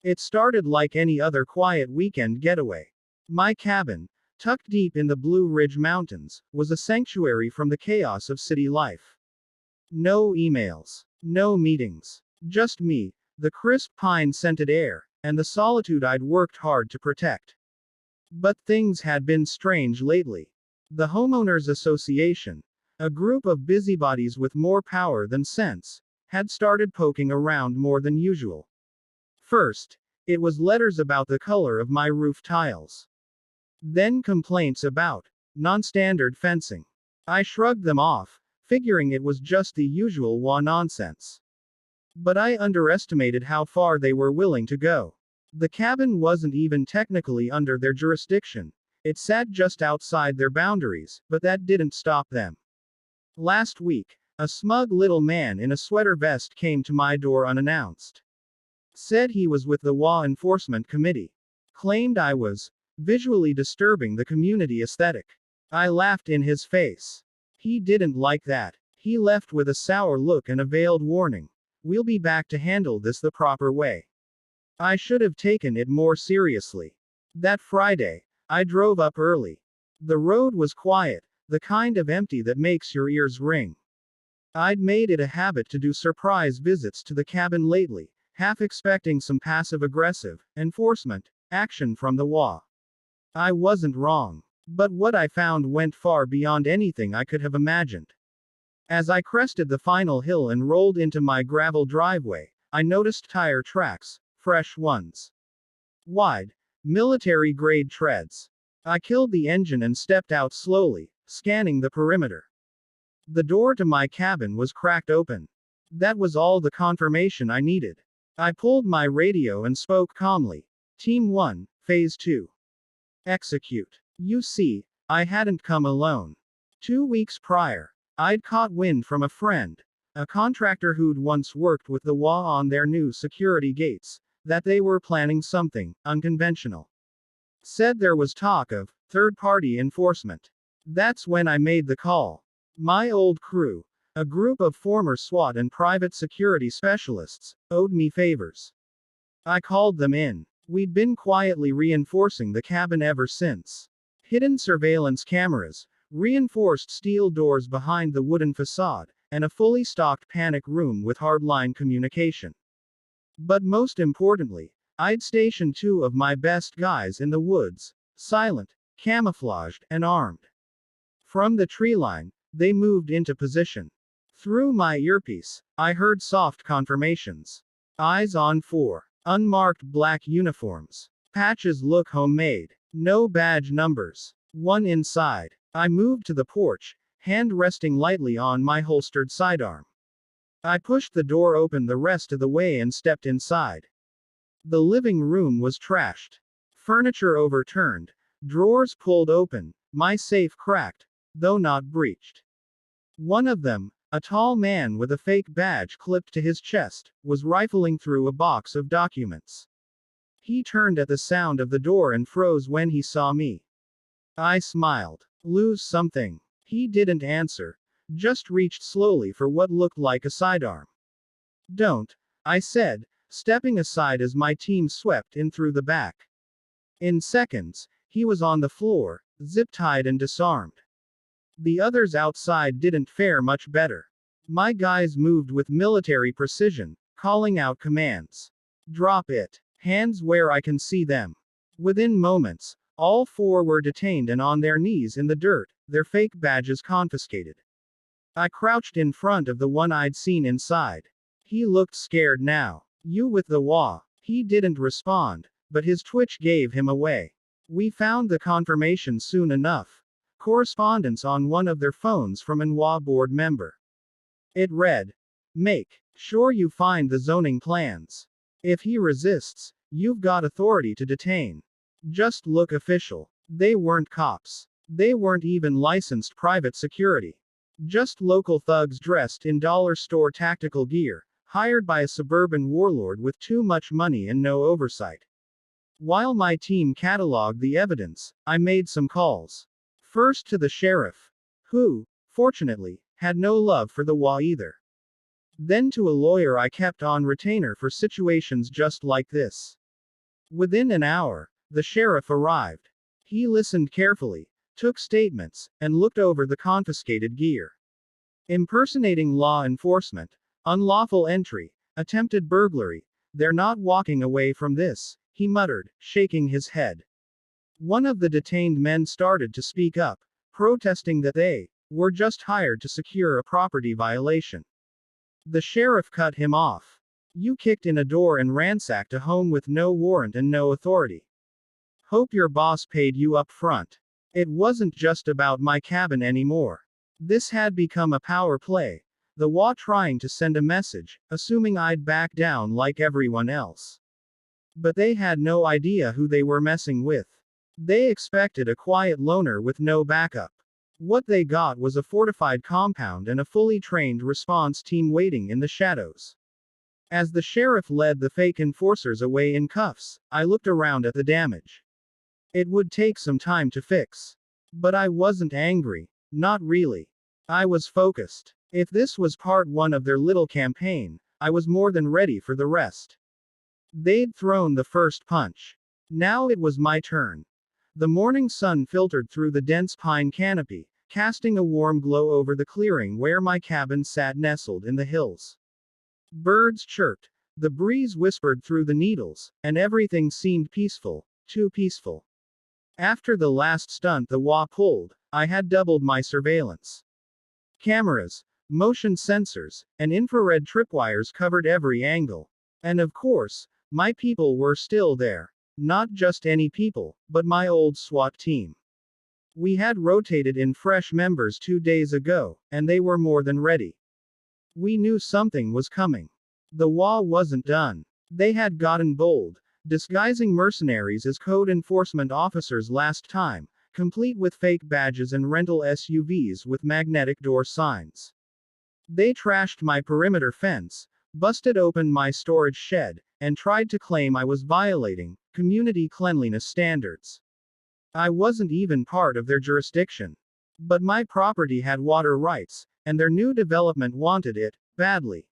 It started like any other quiet weekend getaway. My cabin, tucked deep in the Blue Ridge Mountains, was a sanctuary from the chaos of city life. No emails, no meetings, just me, the crisp pine-scented air, and the solitude I'd worked hard to protect. But things had been strange lately. The Homeowners Association, a group of busybodies with more power than sense, had started poking around more than usual. First, it was letters about the color of my roof tiles. Then complaints about non-standard fencing. I shrugged them off, figuring it was just the usual WA nonsense. But I underestimated how far they were willing to go. The cabin wasn't even technically under their jurisdiction. It sat just outside their boundaries, but that didn't stop them. Last week, a smug little man in a sweater vest came to my door unannounced. Said he was with the WA Enforcement Committee. Claimed I was visually disturbing the community aesthetic. I laughed in his face. He didn't like that. He left with a sour look and a veiled warning. We'll be back to handle this the proper way. I should have taken it more seriously. That Friday, I drove up early. The road was quiet, the kind of empty that makes your ears ring. I'd made it a habit to do surprise visits to the cabin lately, half expecting some passive-aggressive enforcement action from the WA. I wasn't wrong. But what I found went far beyond anything I could have imagined. As I crested the final hill and rolled into my gravel driveway, I noticed tire tracks, fresh ones. Wide, military-grade treads. I killed the engine and stepped out slowly, scanning the perimeter. The door to my cabin was cracked open. That was all the confirmation I needed. I pulled my radio and spoke calmly. Team 1, Phase 2. Execute. You see, I hadn't come alone. 2 weeks prior, I'd caught wind from a friend, a contractor who'd once worked with the WA on their new security gates, that they were planning something unconventional. Said there was talk of third-party enforcement. That's when I made the call. My old crew, a group of former SWAT and private security specialists, owed me favors. I called them in. We'd been quietly reinforcing the cabin ever since. Hidden surveillance cameras, reinforced steel doors behind the wooden facade, and a fully stocked panic room with hardline communication. But most importantly, I'd stationed 2 of my best guys in the woods, silent, camouflaged, and armed. From the tree line, they moved into position. Through my earpiece, I heard soft confirmations. Eyes on 4 unmarked black uniforms. Patches look homemade. No badge numbers. 1 inside. I moved to the porch, hand resting lightly on my holstered sidearm. I pushed the door open the rest of the way and stepped inside. The living room was trashed. Furniture overturned, drawers pulled open, my safe cracked, though not breached. One of them, a tall man with a fake badge clipped to his chest, was rifling through a box of documents. He turned at the sound of the door and froze when he saw me. I smiled. Lose something. He didn't answer, just reached slowly for what looked like a sidearm. Don't, I said, stepping aside as my team swept in through the back. In seconds, he was on the floor, zip-tied and disarmed. The others outside didn't fare much better. My guys moved with military precision, calling out commands. Drop it. Hands where I can see them. Within moments, all 4 were detained and on their knees in the dirt, their fake badges confiscated. I crouched in front of the one I'd seen inside. He looked scared now. You with the WA. He didn't respond, but his twitch gave him away. We found the confirmation soon enough. Correspondence on one of their phones from an WA board member. It read, "Make sure you find the zoning plans. If he resists, you've got authority to detain. Just look official." They weren't cops. They weren't even licensed private security. Just local thugs dressed in dollar store tactical gear, hired by a suburban warlord with too much money and no oversight. While my team cataloged the evidence, I made some calls. First to the sheriff, who, fortunately, had no love for the WA either. Then to a lawyer I kept on retainer for situations just like this. Within an hour, the sheriff arrived. He listened carefully, took statements, and looked over the confiscated gear. Impersonating law enforcement, unlawful entry, attempted burglary. They're not walking away from this, he muttered, shaking his head. One of the detained men started to speak up, protesting that they were just hired to secure a property violation. The sheriff cut him off. You kicked in a door and ransacked a home with no warrant and no authority. Hope your boss paid you up front. It wasn't just about my cabin anymore. This had become a power play. The SWAT trying to send a message, assuming I'd back down like everyone else. But they had no idea who they were messing with. They expected a quiet loner with no backup. What they got was a fortified compound and a fully trained response team waiting in the shadows. As the sheriff led the fake enforcers away in cuffs, I looked around at the damage. It would take some time to fix. But I wasn't angry. Not really. I was focused. If this was part one of their little campaign, I was more than ready for the rest. They'd thrown the first punch. Now it was my turn. The morning sun filtered through the dense pine canopy, casting a warm glow over the clearing where my cabin sat nestled in the hills. Birds chirped, the breeze whispered through the needles, and everything seemed peaceful, too peaceful. After the last stunt the SWAT pulled, I had doubled my surveillance. Cameras, motion sensors, and infrared tripwires covered every angle. And of course, my people were still there. Not just any people, but my old SWAT team. We had rotated in fresh members 2 days ago, and they were more than ready. We knew something was coming. The SWAT wasn't done. They had gotten bold, disguising mercenaries as code enforcement officers last time, complete with fake badges and rental SUVs with magnetic door signs. They trashed my perimeter fence, busted open my storage shed, and tried to claim I was violating community cleanliness standards. I wasn't even part of their jurisdiction. But my property had water rights, and their new development wanted it badly.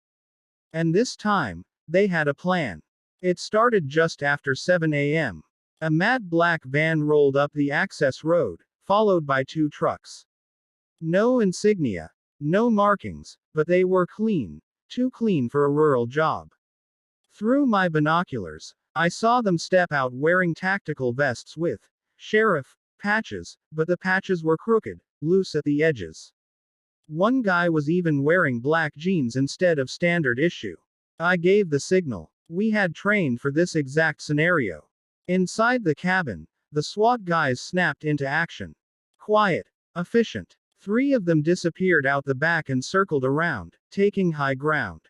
And this time, they had a plan. It started just after 7 a.m. A matte black van rolled up the access road, followed by 2 trucks. No insignia, no markings, but they were clean, too clean for a rural job. Through my binoculars, I saw them step out wearing tactical vests with sheriff patches, but the patches were crooked, loose at the edges. One guy was even wearing black jeans instead of standard issue. I gave the signal. We had trained for this exact scenario. Inside the cabin, the SWAT guys snapped into action. Quiet, efficient. 3 of them disappeared out the back and circled around, taking high ground.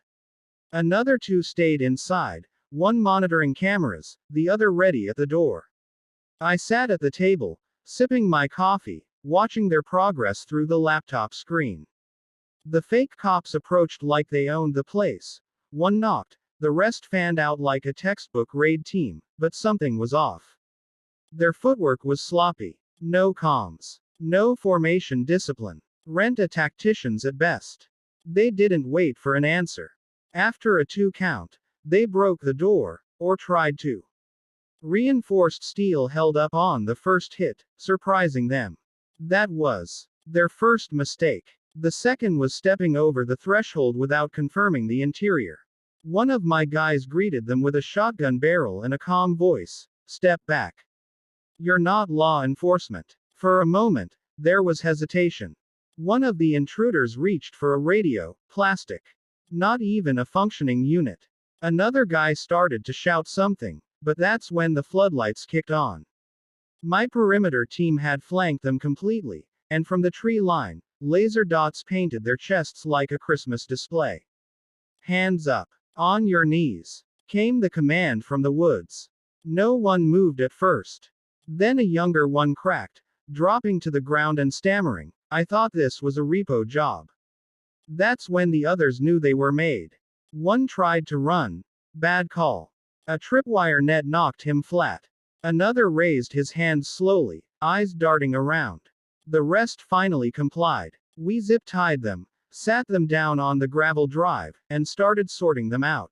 Another 2 stayed inside, one monitoring cameras, the other ready at the door. I sat at the table, sipping my coffee, watching their progress through the laptop screen. The fake cops approached like they owned the place. One knocked, the rest fanned out like a textbook raid team, but something was off. Their footwork was sloppy. No comms. No formation discipline. Rent-a-tacticians at best. They didn't wait for an answer. After a 2 count, they broke the door, or tried to. Reinforced steel held up on the first hit, surprising them. That was their first mistake. The second was stepping over the threshold without confirming the interior. One of my guys greeted them with a shotgun barrel and a calm voice. Step back. You're not law enforcement. For a moment, there was hesitation. One of the intruders reached for a radio, plastic. Not even a functioning unit. Another guy started to shout something, but that's when the floodlights kicked on. My perimeter team had flanked them completely, and from the tree line, laser dots painted their chests like a Christmas display. Hands up. On your knees. Came the command from the woods. No one moved at first. Then a younger one cracked, dropping to the ground and stammering, I thought this was a repo job. That's when the others knew they were made. One tried to run. Bad call. A tripwire net knocked him flat. Another raised his hands slowly, eyes darting around. The rest finally complied. We zip-tied them, sat them down on the gravel drive, and started sorting them out.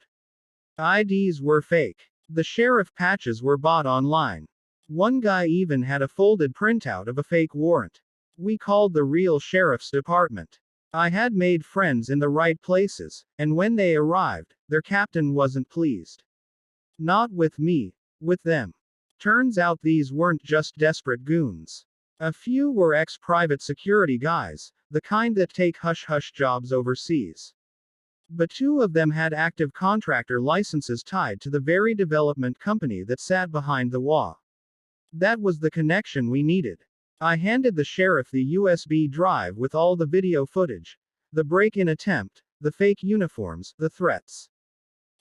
IDs were fake. The sheriff patches were bought online. One guy even had a folded printout of a fake warrant. We called the real sheriff's department. I had made friends in the right places, and when they arrived, their captain wasn't pleased. Not with me, with them. Turns out these weren't just desperate goons. A few were ex-private security guys, the kind that take hush-hush jobs overseas. But two of them had active contractor licenses tied to the very development company that sat behind the HOA. That was the connection we needed. I handed the sheriff the USB drive with all the video footage, the break-in attempt, the fake uniforms, the threats.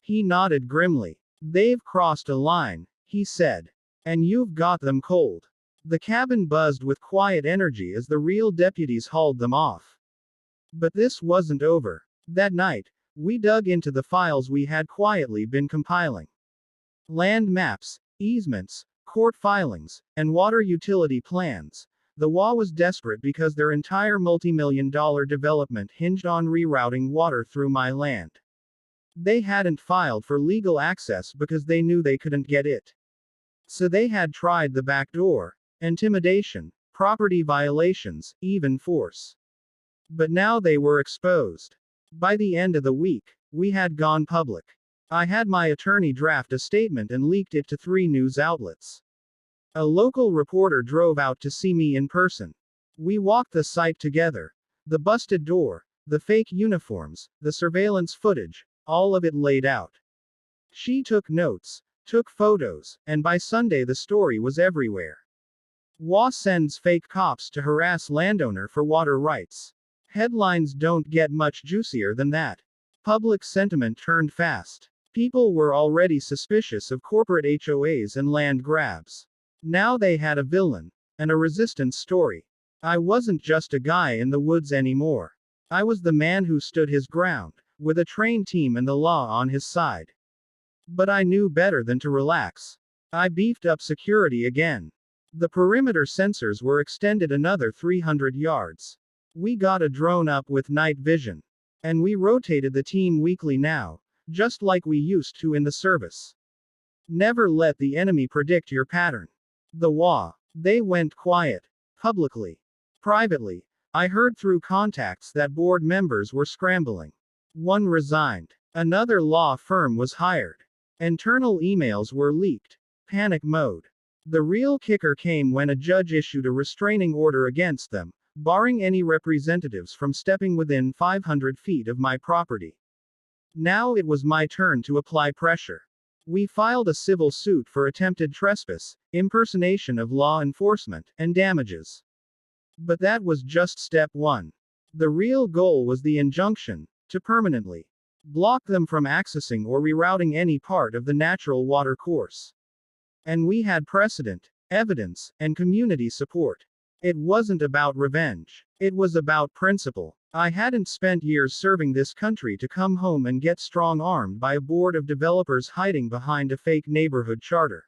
He nodded grimly. "They've crossed a line," he said. "And you've got them cold." The cabin buzzed with quiet energy as the real deputies hauled them off. But this wasn't over. That night, we dug into the files we had quietly been compiling. Land maps, easements, court filings, and water utility plans. The HOA was desperate because their entire multi-million-dollar development hinged on rerouting water through my land. They hadn't filed for legal access because they knew they couldn't get it. So they had tried the back door. Intimidation, property violations, even force. But now they were exposed. By the end of the week, we had gone public. I had my attorney draft a statement and leaked it to 3 news outlets. A local reporter drove out to see me in person. We walked the site together. The busted door, the fake uniforms, the surveillance footage, all of it laid out. She took notes, took photos, and by Sunday the story was everywhere. HOA sends fake cops to harass landowner for water rights. Headlines don't get much juicier than that. Public sentiment turned fast. People were already suspicious of corporate HOAs and land grabs. Now they had a villain, and a resistance story. I wasn't just a guy in the woods anymore. I was the man who stood his ground, with a trained team and the law on his side. But I knew better than to relax. I beefed up security again. The perimeter sensors were extended another 300 yards. We got a drone up with night vision. And we rotated the team weekly now, just like we used to in the service. Never let the enemy predict your pattern. The HOA, they went quiet. Publicly. Privately, I heard through contacts that board members were scrambling. One resigned. Another law firm was hired. Internal emails were leaked. Panic mode. The real kicker came when a judge issued a restraining order against them, barring any representatives from stepping within 500 feet of my property. Now it was my turn to apply pressure. We filed a civil suit for attempted trespass, impersonation of law enforcement, and damages. But that was just step 1. The real goal was the injunction, to permanently block them from accessing or rerouting any part of the natural water course. And we had precedent, evidence, and community support. It wasn't about revenge. It was about principle. I hadn't spent years serving this country to come home and get strong-armed by a board of developers hiding behind a fake neighborhood charter.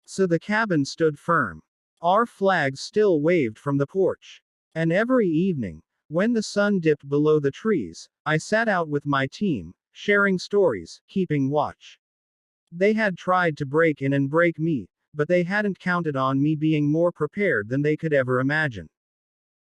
So the cabin stood firm. Our flags still waved from the porch. And every evening, when the sun dipped below the trees, I sat out with my team, sharing stories, keeping watch. They had tried to break in and break me, but they hadn't counted on me being more prepared than they could ever imagine.